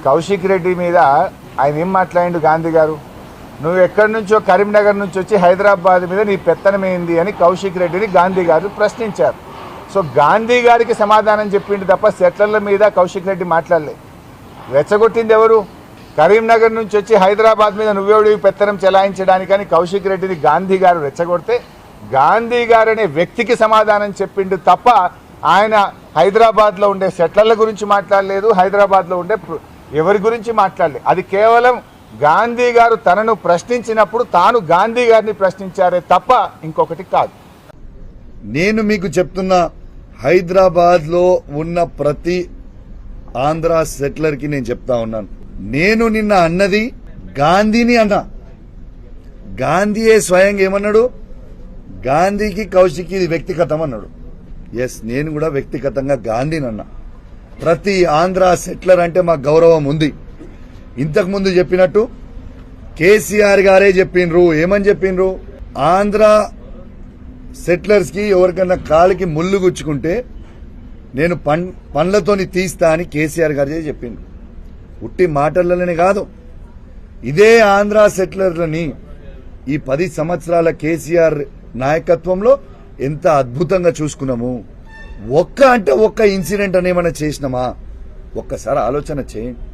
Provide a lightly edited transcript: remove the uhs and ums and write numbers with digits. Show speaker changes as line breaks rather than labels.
కౌశిక్ రెడ్డి మీద ఆయన ఏం మాట్లాడిండు గాంధీ గారు? నువ్వు ఎక్కడి నుంచో కరీంనగర్ నుంచి వచ్చి హైదరాబాద్ మీద నీ పెత్తనమైంది అని కౌశిక్ రెడ్డిని గాంధీ గారు ప్రశ్నించారు. సో గాంధీ గారికి సమాధానం చెప్పిండు తప్ప సెట్లర్ల మీద కౌశిక్ రెడ్డి మాట్లాడలేదు. రెచ్చగొట్టింది ఎవరు? కరీంనగర్ నుంచి వచ్చి హైదరాబాద్ మీద నువ్వెవడివి పెత్తనం చెలాయించడానికని కౌశిక్ రెడ్డిని గాంధీ గారు రెచ్చగొడితే గాంధీ గారు అనే వ్యక్తికి సమాధానం చెప్పిండు తప్ప ఆయన హైదరాబాద్లో ఉండే సెట్లర్ల గురించి మాట్లాడలేదు, హైదరాబాద్లో ఉండే ఎవరి గురించి మాట్లాడలేదు. అది కేవలం గాంధీ గారు తనను ప్రశ్నించినప్పుడు తాను గాంధీ గారిని ప్రశ్నించారే తప్ప ఇంకొకటి కాదు.
నేను మీకు చెప్తున్నా, హైదరాబాద్లో ఉన్న ప్రతి ఆంధ్ర సెటిలర్కి నేను చెప్తా ఉన్నాను, నేను నిన్న అన్నది గాంధీని అన్నా. గాంధీయే స్వయంగా ఏమన్నాడు? గాంధీకి కౌశిక్ ఇది వ్యక్తిగతం అన్నాడు. ఎస్, నేను కూడా వ్యక్తిగతంగా గాంధీని అన్నా. ప్రతి ఆంధ్ర సెటిలర్ అంటే మాకు గౌరవం ఉంది. ఇంతకుముందు చెప్పినట్టు కేసీఆర్ గారే చెప్పిండ్రు. ఏమని చెప్పిండ్రు? ఆంధ్ర సెటిలర్స్ కి ఎవరికన్నా కాలికి ముళ్ళు గుచ్చుకుంటే నేను పండ్లతోని తీస్తా అని కేసీఆర్ గారే చెప్పిండ్రు. ఉట్టి మాటలనే కాదు, ఇదే ఆంధ్ర సెటిలర్లని ఈ 10 సంవత్సరాల కేసీఆర్ నాయకత్వంలో ఎంత అద్భుతంగా చూసుకున్నాము. ఒక్క ఇన్సిడెంట్ అని ఏమైనా చేసినామా? ఒక్కసారి ఆలోచన చేయండి.